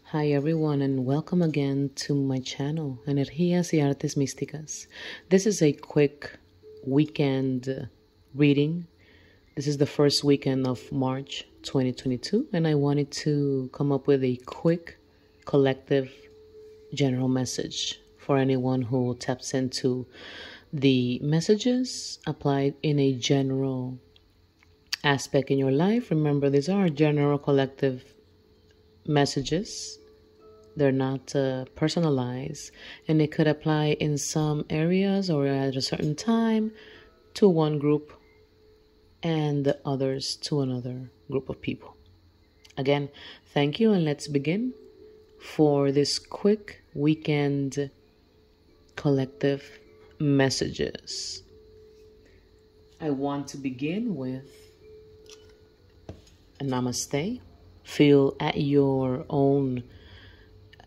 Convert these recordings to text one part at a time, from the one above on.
Hi everyone and welcome again to my channel, Energías y Artes Místicas. This is a quick weekend reading. This is the first weekend of March 2022 and I wanted to come up with a quick collective general message for anyone who taps into the messages applied in a general aspect in your life. Remember, these are general collective messages. They're not personalized, and it could apply in some areas or at a certain time to one group and the others to another group of people. Again, thank you, and let's begin for this quick weekend collective messages. I want to begin with a namaste. Feel at your own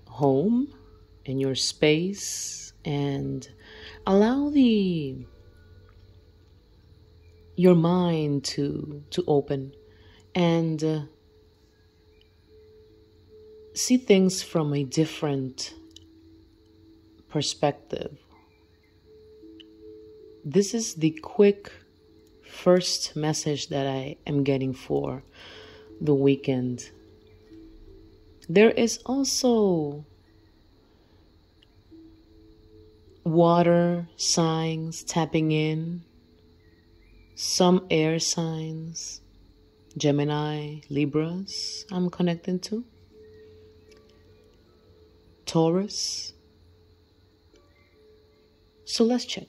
home, in your space, and allow your mind to open and see things from a different perspective. This is the quick first message that I am getting for the weekend. There is also water signs tapping in, some air signs, Gemini, Libras I'm connecting to, Taurus. So let's check.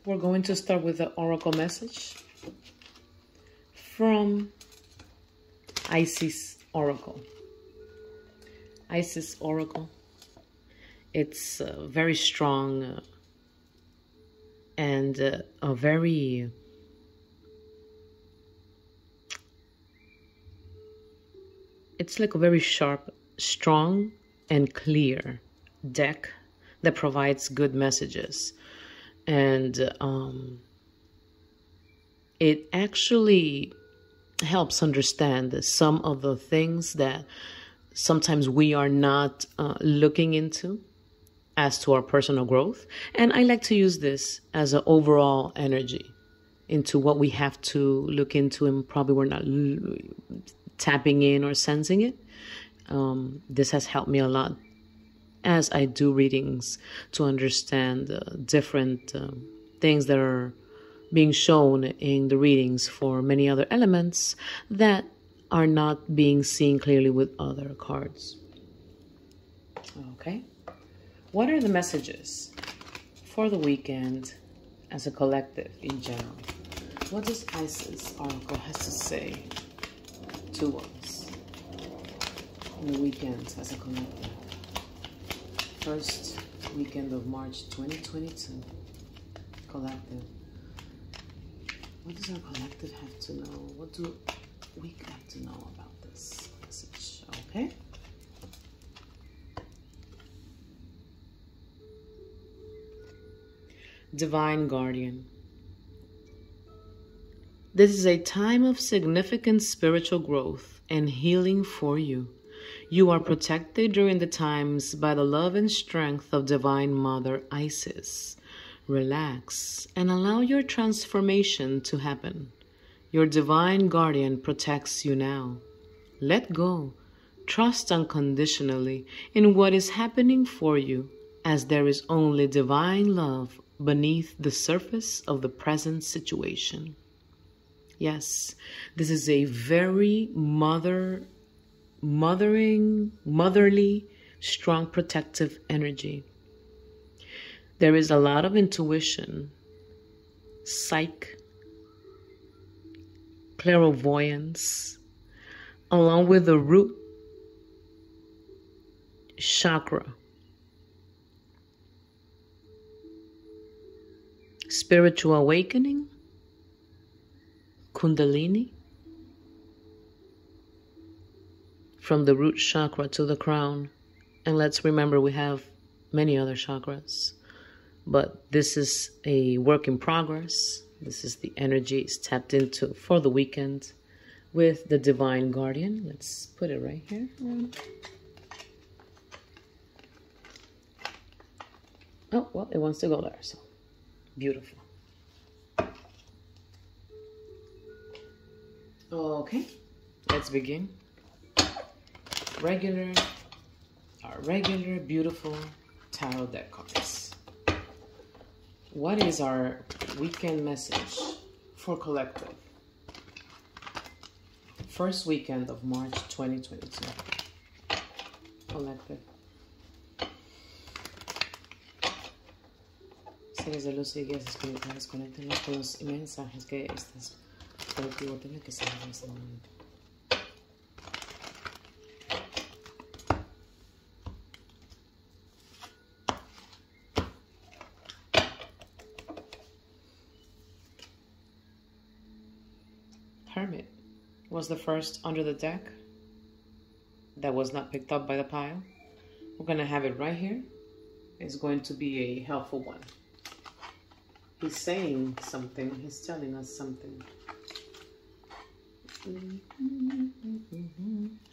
We're going to start with the oracle message from Isis Oracle. Isis Oracle. It's very strong and a very it's like a very sharp, strong, and clear deck that provides good messages. And it actually helps understand some of the things that sometimes we are not looking into as to our personal growth. And I like to use this as an overall energy into what we have to look into and probably we're not tapping in or sensing it. This has helped me a lot as I do readings to understand different things that are being shown in the readings for many other elements that are not being seen clearly with other cards. Okay. What are the messages for the weekend as a collective in general? What does Isis Oracle has to say to us in the weekend as a collective? First weekend of March 2022. Collective. What does our collective have to know? What do we have to know about this message? Okay. Divine Guardian. This is a time of significant spiritual growth and healing for you. You are protected during the times by the love and strength of Divine Mother Isis. Relax and allow your transformation to happen. Your divine guardian protects you now. Let go. Trust unconditionally in what is happening for you, as there is only divine love beneath the surface of the present situation. Yes, this is a very motherly, strong protective energy. There is a lot of intuition, psych, clairvoyance, along with the root chakra, spiritual awakening, Kundalini, from the root chakra to the crown. And let's remember we have many other chakras. But this is a work in progress. This is the energy it's tapped into for the weekend. with the Divine Guardian. Let's put it right here. Oh, well, it wants to go there, so beautiful. Okay, let's begin. Our regular, beautiful tarot deck cards. What is our weekend message for collective? First weekend of March 2022. Collective. Seres de luz y guías espirituales, conéctenos con los mensajes que este colectivo tiene que saber en este momento. Hermit was the first under the deck that was not picked up by the pile. We're going to have it right here. It's going to be a helpful one. He's saying something. He's telling us something.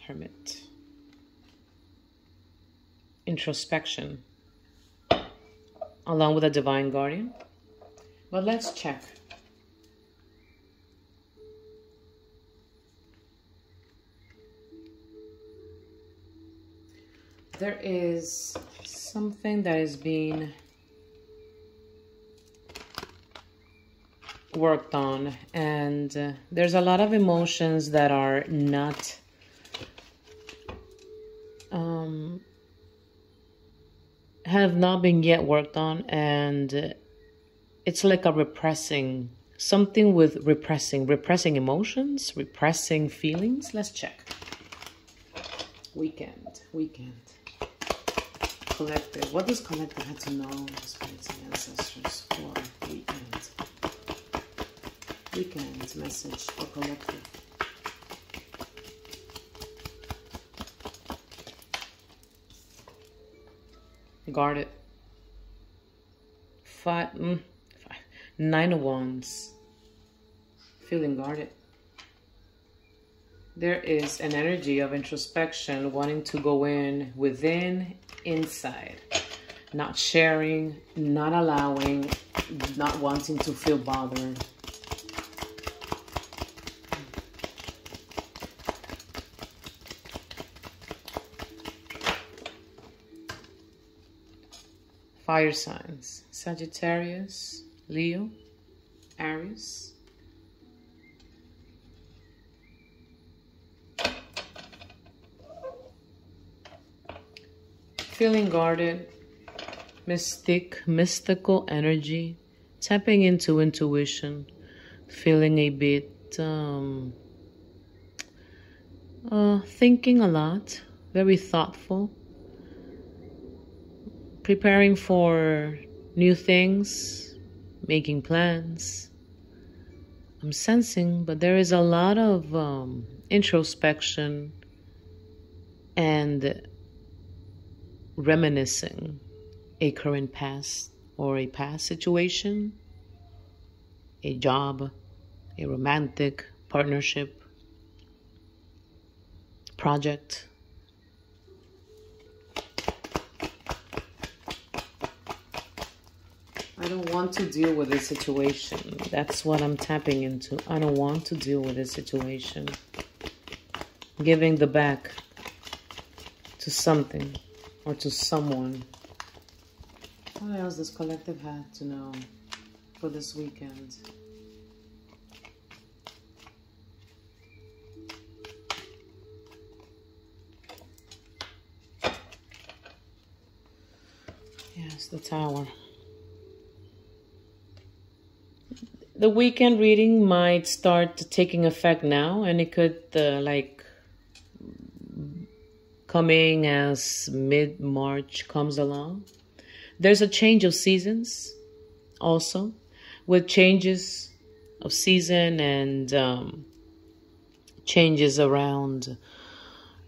Hermit. Introspection. Along with a Divine Guardian. But let's check. There is something that is being worked on, and there's a lot of emotions that are not have not been yet worked on, and it's like a repressing, something with repressing emotions, repressing feelings. Let's check. Weekend. Collective. What does collective have to know? Spirits and ancestors for weekend. Weekend message for collective. Guarded. Nine of Wands. Feeling guarded. There is an energy of introspection, wanting to go within, inside, not sharing, not allowing, not wanting to feel bothered. Fire signs: Sagittarius, Leo, Aries. Feeling guarded, mystical energy, tapping into intuition, feeling a bit, thinking a lot, very thoughtful, preparing for new things, making plans. I'm sensing, but there is a lot of introspection and reminiscing a current past or a past situation, a job, a romantic partnership, project. I don't want to deal with this situation. That's what I'm tapping into. I don't want to deal with this situation. Giving the back to something or to someone. What else does collective have to know for this weekend? Yes, the Tower. The weekend reading might start taking effect now, and it could coming as mid-March comes along. There's a change of seasons also, with changes of season and changes around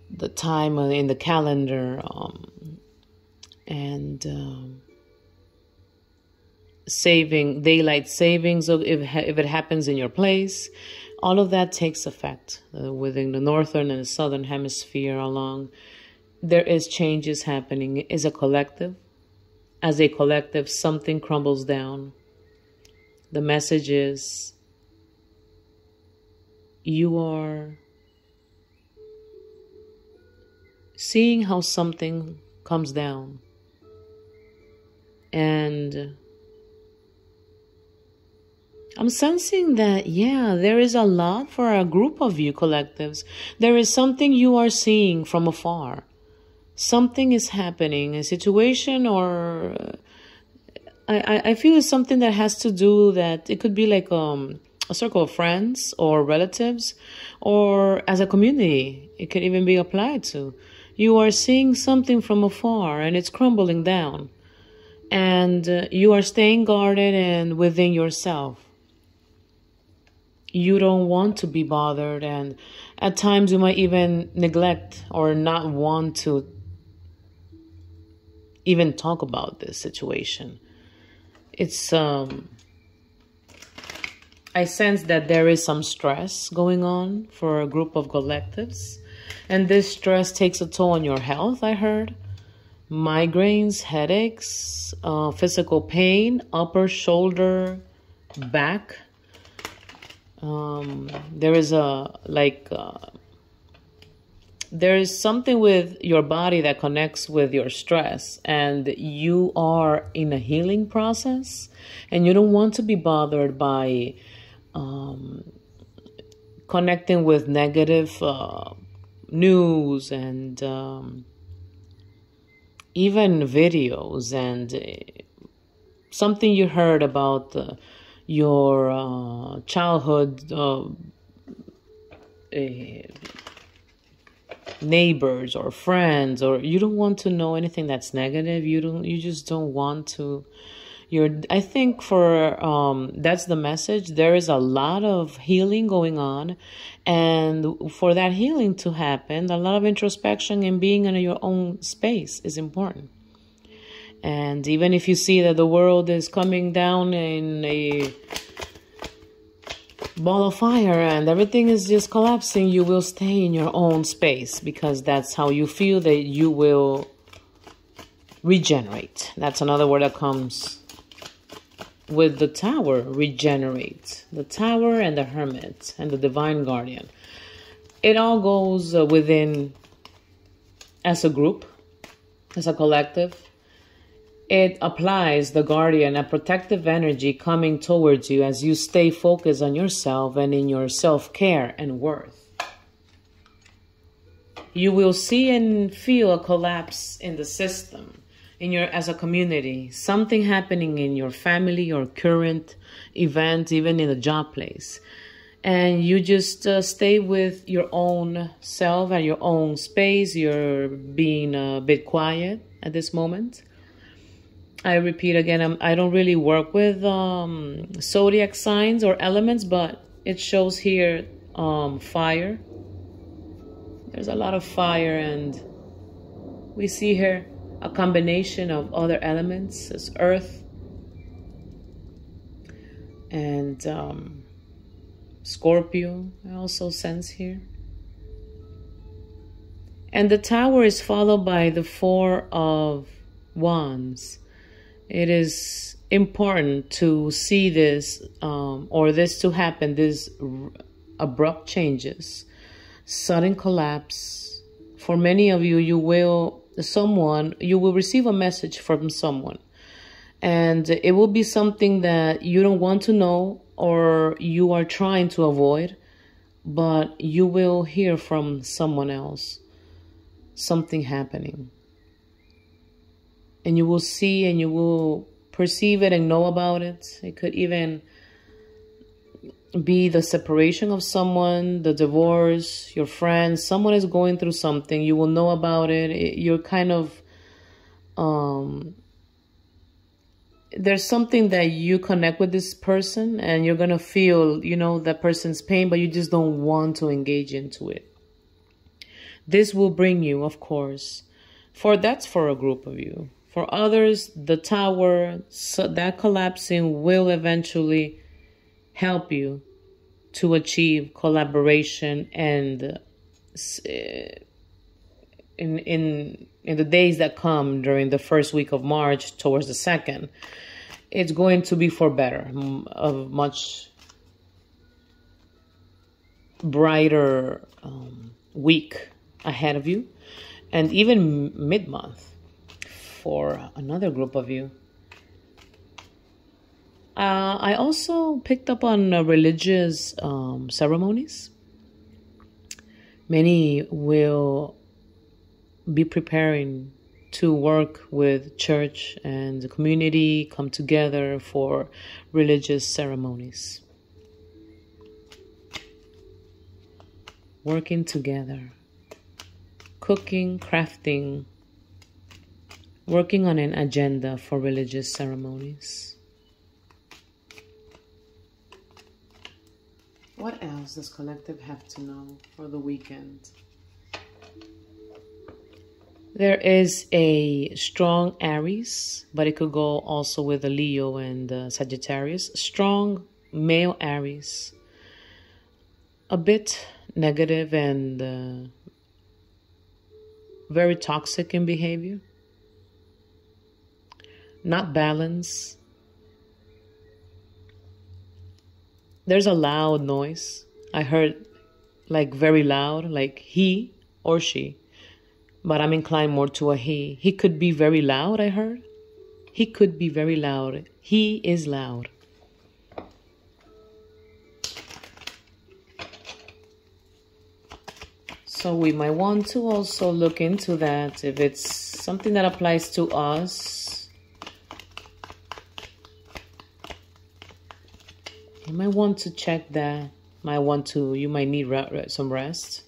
the time in the calendar and daylight savings if it happens in your place. all of that takes effect within the northern and the southern hemisphere along. There is changes happening. It is a collective. As a collective, something crumbles down. The message is you are seeing how something comes down. And I'm sensing that, yeah, there is a lot for a group of you collectives. There is something you are seeing from afar. Something is happening, a situation, or I feel it's something that has to do that it could be like a circle of friends or relatives, or as a community. It could even be applied to. You are seeing something from afar and it's crumbling down. And you are staying guarded and within yourself. You don't want to be bothered, and at times you might even neglect or not want to even talk about this situation. It's I sense that there is some stress going on for a group of collectives, and this stress takes a toll on your health. I heard migraines, headaches, physical pain, upper shoulder, back. There is there is something with your body that connects with your stress, and you are in a healing process, and you don't want to be bothered by connecting with negative news and even videos and something you heard about your childhood neighbors or friends, or you don't want to know anything that's negative. You just don't want to. I think for that's the message. There is a lot of healing going on, and for that healing to happen, a lot of introspection and being in your own space is important. And even if you see that the world is coming down in a ball of fire and everything is just collapsing, you will stay in your own space, because that's how you feel that you will regenerate. That's another word that comes with the Tower, regenerate. The Tower and the Hermit and the Divine Guardian. It all goes within, as a group, as a collective. It applies the guardian, a protective energy coming towards you as you stay focused on yourself and in your self-care and worth. You will see and feel a collapse in the system, as a community, something happening in your family or current event, even in a job place. And you just stay with your own self and your own space. You're being a bit quiet at this moment. I repeat again, I don't really work with zodiac signs or elements, but it shows here fire. There's a lot of fire, and we see here a combination of other elements as earth and Scorpio. I also sense here. And the Tower is followed by the Four of Wands. It is important to see this, or this to happen, these abrupt changes, sudden collapse. For many of you, you will receive a message from someone. And it will be something that you don't want to know or you are trying to avoid, but you will hear from someone else something happening. And you will see and you will perceive it and know about it. It could even be the separation of someone, the divorce, your friends. Someone is going through something. You will know about it. You're kind of... there's something that you connect with this person and you're going to feel, that person's pain, but you just don't want to engage into it. This will bring you, of course, that's for a group of you. For others, the Tower, so that collapsing will eventually help you to achieve collaboration, and in the days that come during the first week of March towards the second, it's going to be for better, a much brighter week ahead of you, and even mid-month for another group of you. I also picked up on religious ceremonies. Many will be preparing to work with church and the community, come together for religious ceremonies. Working together, cooking, crafting, working on an agenda for religious ceremonies. What else does collective have to know for the weekend? There is a strong Aries, but it could go also with a Leo and Sagittarius. Strong male Aries. A bit negative and very toxic in behavior. Not balanced. There's a loud noise. I heard like very loud, like he or she. But I'm inclined more to a he. He could be very loud, I heard. He could be very loud. He is loud. So we might want to also look into that if it's something that applies to us. You might want to check that. You might need some rest,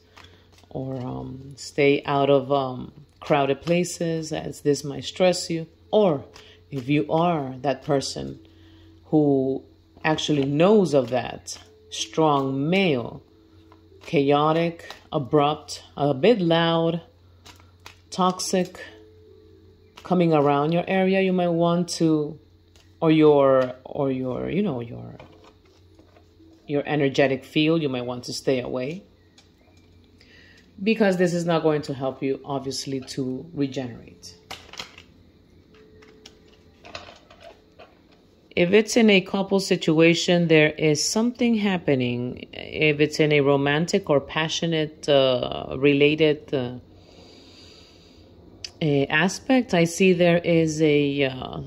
or stay out of crowded places, as this might stress you. Or if you are that person who actually knows of that strong male, chaotic, abrupt, a bit loud, toxic, coming around your area, you might want to, or your energetic field, you might want to stay away, because this is not going to help you, obviously, to regenerate. If it's in a couple situation, there is something happening. If it's in a romantic or passionate related aspect, I see there is a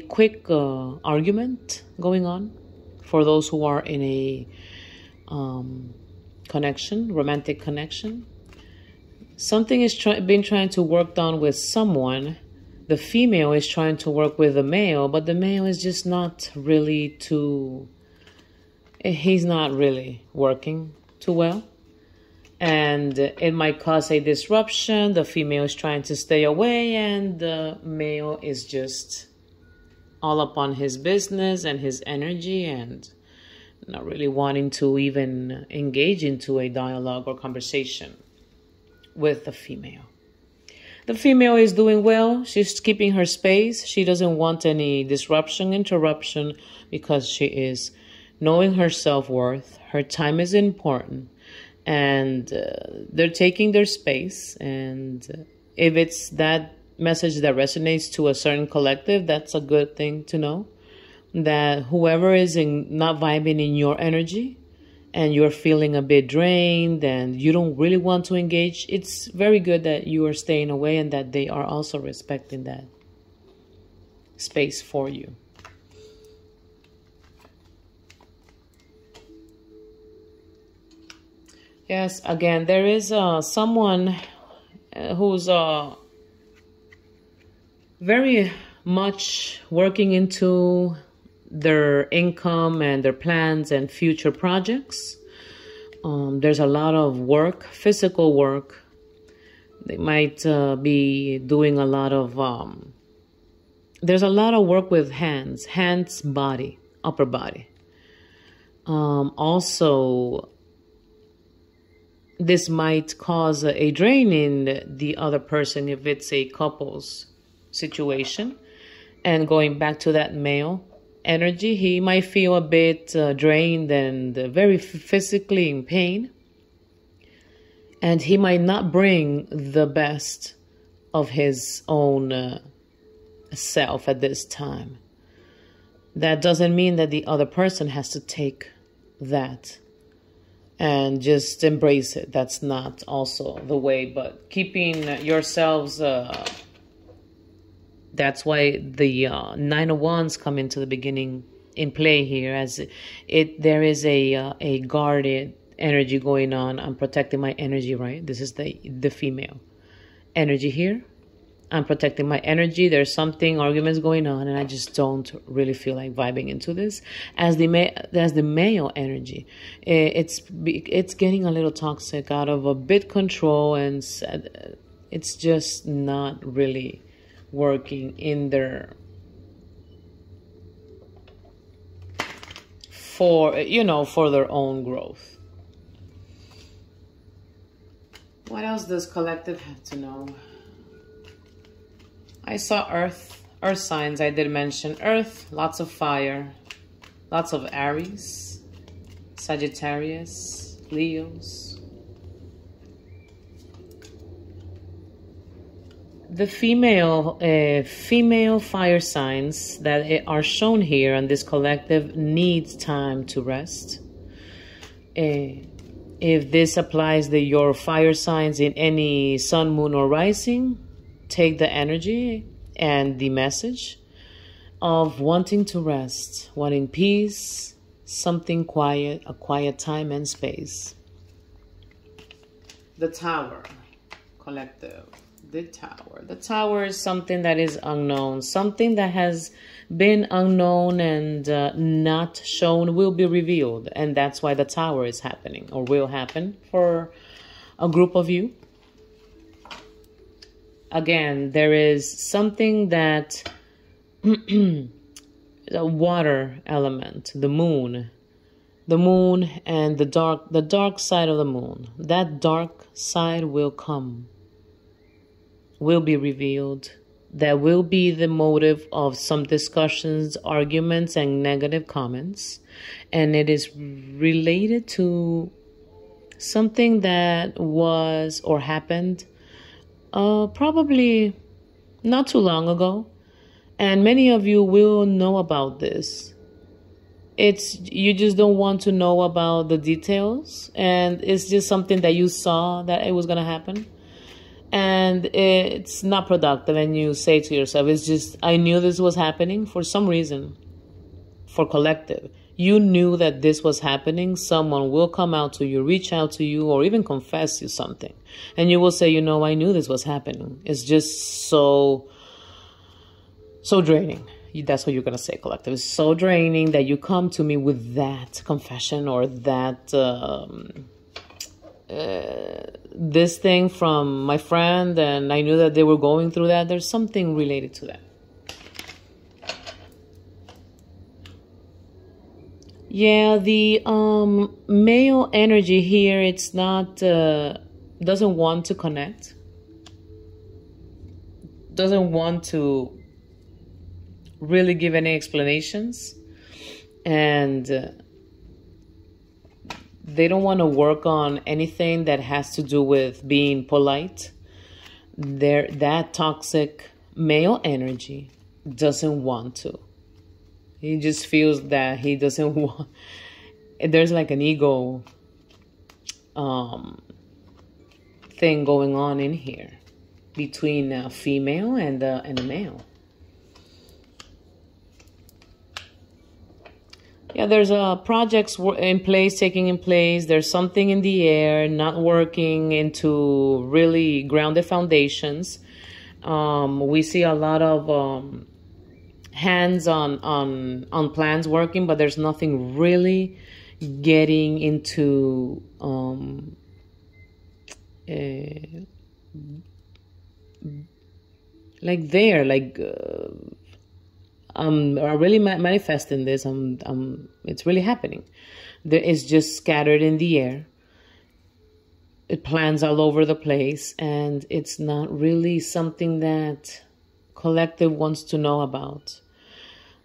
quick argument going on for those who are in a connection, romantic connection. Something is being trying to work on with someone. The female is trying to work with the male, but the male is just not really he's not really working too well. And it might cause a disruption. The female is trying to stay away, and the male is just all up on his business and his energy, and not really wanting to even engage into a dialogue or conversation with the female. The female is doing well. She's keeping her space. She doesn't want any disruption, interruption, because she is knowing her self-worth. Her time is important, and they're taking their space. And if it's that message that resonates to a certain collective, that's a good thing to know. That whoever is not vibing in your energy, and you're feeling a bit drained and you don't really want to engage, it's very good that you are staying away, and that they are also respecting that space for you. Yes, again, there is someone who's very much working into their income and their plans and future projects. There's a lot of work, physical work. They might be doing a lot of, there's a lot of work with hands, body, upper body. Also, this might cause a drain in the other person if it's a couple's situation. And going back to that male energy. He might feel a bit drained and very physically in pain. And he might not bring the best of his own self at this time. That doesn't mean that the other person has to take that and just embrace it. That's not also the way, but keeping yourselves, that's why the Nine of Wands come into the beginning in play here, as there is a guarded energy going on. I'm protecting my energy, right? This is the female energy here. I'm protecting my energy. There's something, arguments going on, and I just don't really feel like vibing into this. As the male energy, it's getting a little toxic, out of a bit control, and it's just not really working in their for their own growth. What else does collective have to know? I saw earth signs. I did mention earth, lots of fire, lots of Aries, Sagittarius, Leos. The female fire signs that are shown here on this collective needs time to rest. If this applies to your fire signs in any sun, moon, or rising, take the energy and the message of wanting to rest, wanting peace, something quiet, a quiet time and space. The Tower, collective. The Tower. The Tower is something that is unknown. Something that has been unknown and not shown will be revealed. And that's why the Tower is happening, or will happen for a group of you. Again, there is something that the water element, the moon and the dark side of the moon. That dark side will come, will be revealed. That will be the motive of some discussions, arguments, and negative comments. And it is related to something that was or happened probably not too long ago. And many of you will know about this. You just don't want to know about the details. And it's just something that you saw that it was going to happen. And it's not productive. And you say to yourself, it's just, I knew this was happening for some reason. For collective, you knew that this was happening. Someone will come out to you, reach out to you, or even confess you something. And you will say, I knew this was happening. It's just so draining. That's what you're going to say, collective. It's so draining that you come to me with that confession or that this thing from my friend, and I knew that they were going through that. There's something related to that. Yeah, the male energy here, it's not, doesn't want to connect. Doesn't want to really give any explanations. And they don't want to work on anything that has to do with being polite. That toxic male energy doesn't want to. He just feels that he doesn't want. There's like an ego thing going on in here between a female and a male. Yeah, there's projects taking in place. There's something in the air, not working into really grounded foundations. We see a lot of hands on plans working, but there's nothing really getting into I'm really manifesting this. It's really happening. It's just scattered in the air. It plans all over the place, and it's not really something that collective wants to know about.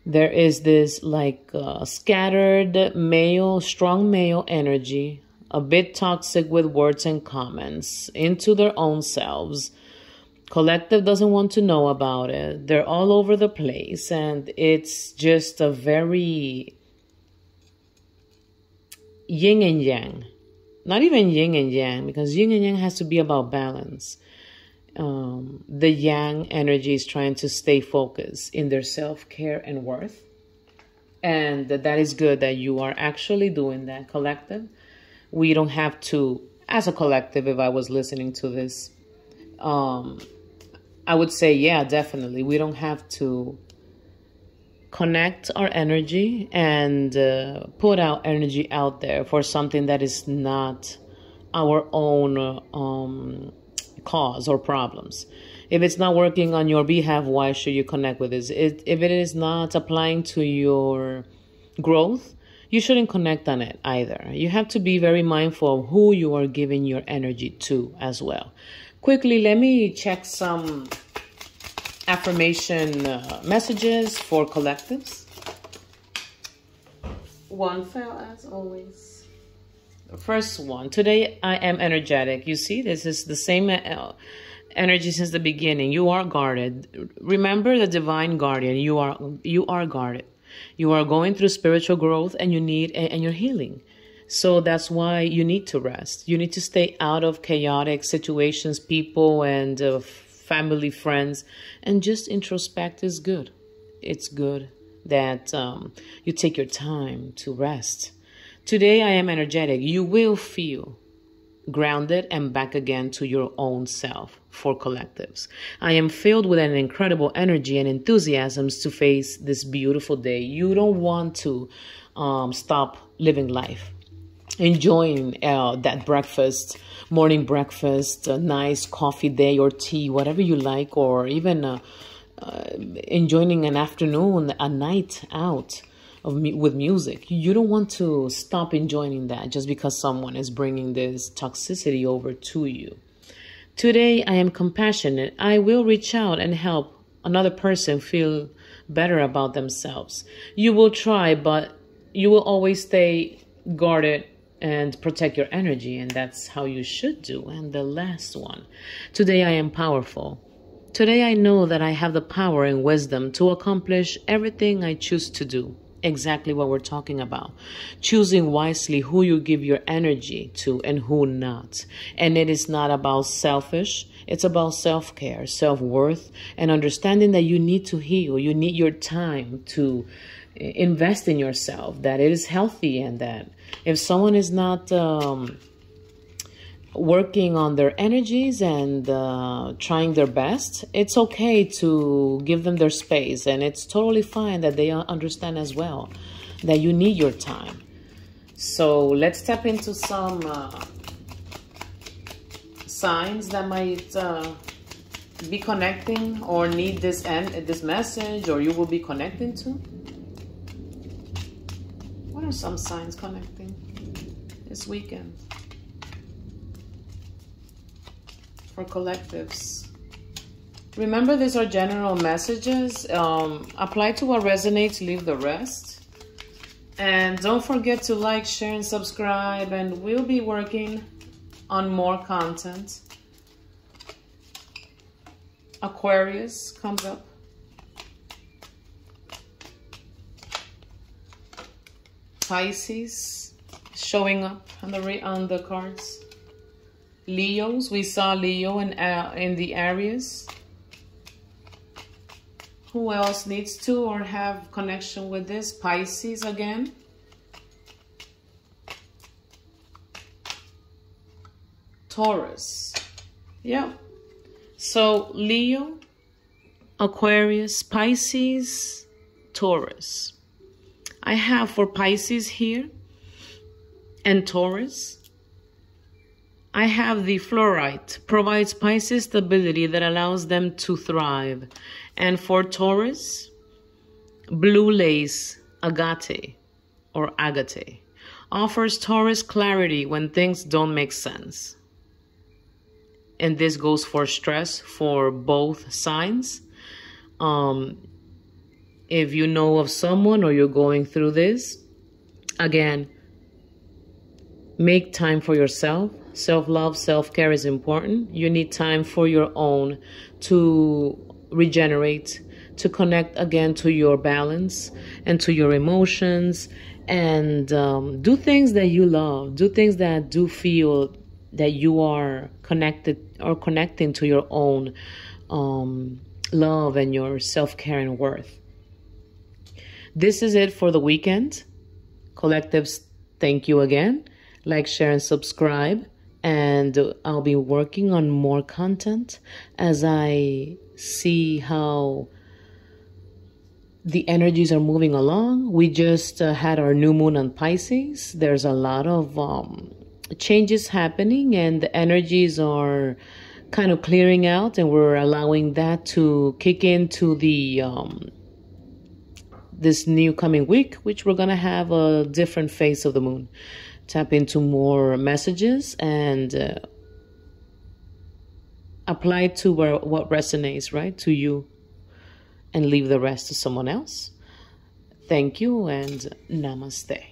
There is this like scattered male, strong male energy, a bit toxic with words and comments, into their own selves. Collective doesn't want to know about it. They're all over the place, and it's just a very yin and yang. Not even yin and yang, because yin and yang has to be about balance. The yang energy is trying to stay focused in their self-care and worth. And that is good that you are actually doing that, collective. We don't have to, as a collective, if I was listening to this, I would say, yeah, definitely. We don't have to connect our energy and put our energy out there for something that is not our own cause or problems. If it's not working on your behalf, why should you connect with this? If it is not applying to your growth, you shouldn't connect on it either. You have to be very mindful of who you are giving your energy to as well. Quickly, let me check some affirmation messages for collectives. One fell as always. First one, today I am energetic. You see, this is the same energy since the beginning. You are guarded. Remember the divine guardian. You are guarded. You are going through spiritual growth, and and you're healing. So that's why you need to rest. You need to stay out of chaotic situations, people, and family, friends, and just introspect is good. It's good that you take your time to rest. Today I am energetic. You will feel grounded and back again to your own self for collectives. I am filled with an incredible energy and enthusiasms to face this beautiful day. You don't want to stop living life. Enjoying that breakfast, morning breakfast, a nice coffee day or tea, whatever you like, or even enjoying an afternoon, a night out with music. You don't want to stop enjoying that just because someone is bringing this toxicity over to you. Today, I am compassionate. I will reach out and help another person feel better about themselves. You will try, but you will always stay guarded and protect your energy, and that's how you should do. And the last one, today I am powerful. Today I know that I have the power and wisdom to accomplish everything I choose to do. Exactly what we're talking about. Choosing wisely who you give your energy to and who not. And it is not about selfish. It's about self-care, self-worth, and understanding that you need to heal. You need your time to invest in yourself, that it is healthy, and that if someone is not working on their energies and trying their best, it's okay to give them their space, and it's totally fine that they understand as well that you need your time. So let's step into some signs that might be connecting or need this message, or you will be connecting to. What are some signs connecting this weekend for collectives? Remember, these are general messages. Apply to what resonates, leave the rest. And don't forget to like, share, and subscribe. And we'll be working on more content. Aquarius comes up. Pisces showing up on the cards. Leos, we saw Leo in the Aries. Who else needs to or have connection with this? Pisces again. Taurus. Yeah. So Leo, Aquarius, Pisces, Taurus. I have for Pisces here and Taurus. I have the fluorite, provides Pisces stability that allows them to thrive. And for Taurus, blue lace, agate or agate, offers Taurus clarity when things don't make sense. And this goes for stress for both signs. If you know of someone or you're going through this, again, make time for yourself. Self-love, self-care is important. You need time for your own to regenerate, to connect again to your balance and to your emotions, and do things that you love. Do things that do feel that you are connected or connecting to your own love and your self-care and worth. This is it for the weekend. Collectives, thank you again. Like, share, and subscribe. And I'll be working on more content as I see how the energies are moving along. We just had our new moon on Pisces. There's a lot of changes happening, and the energies are kind of clearing out, and we're allowing that to kick into the this new coming week, which we're going to have a different phase of the moon. Tap into more messages and apply to what resonates, right, to you, and leave the rest to someone else. Thank you and namaste.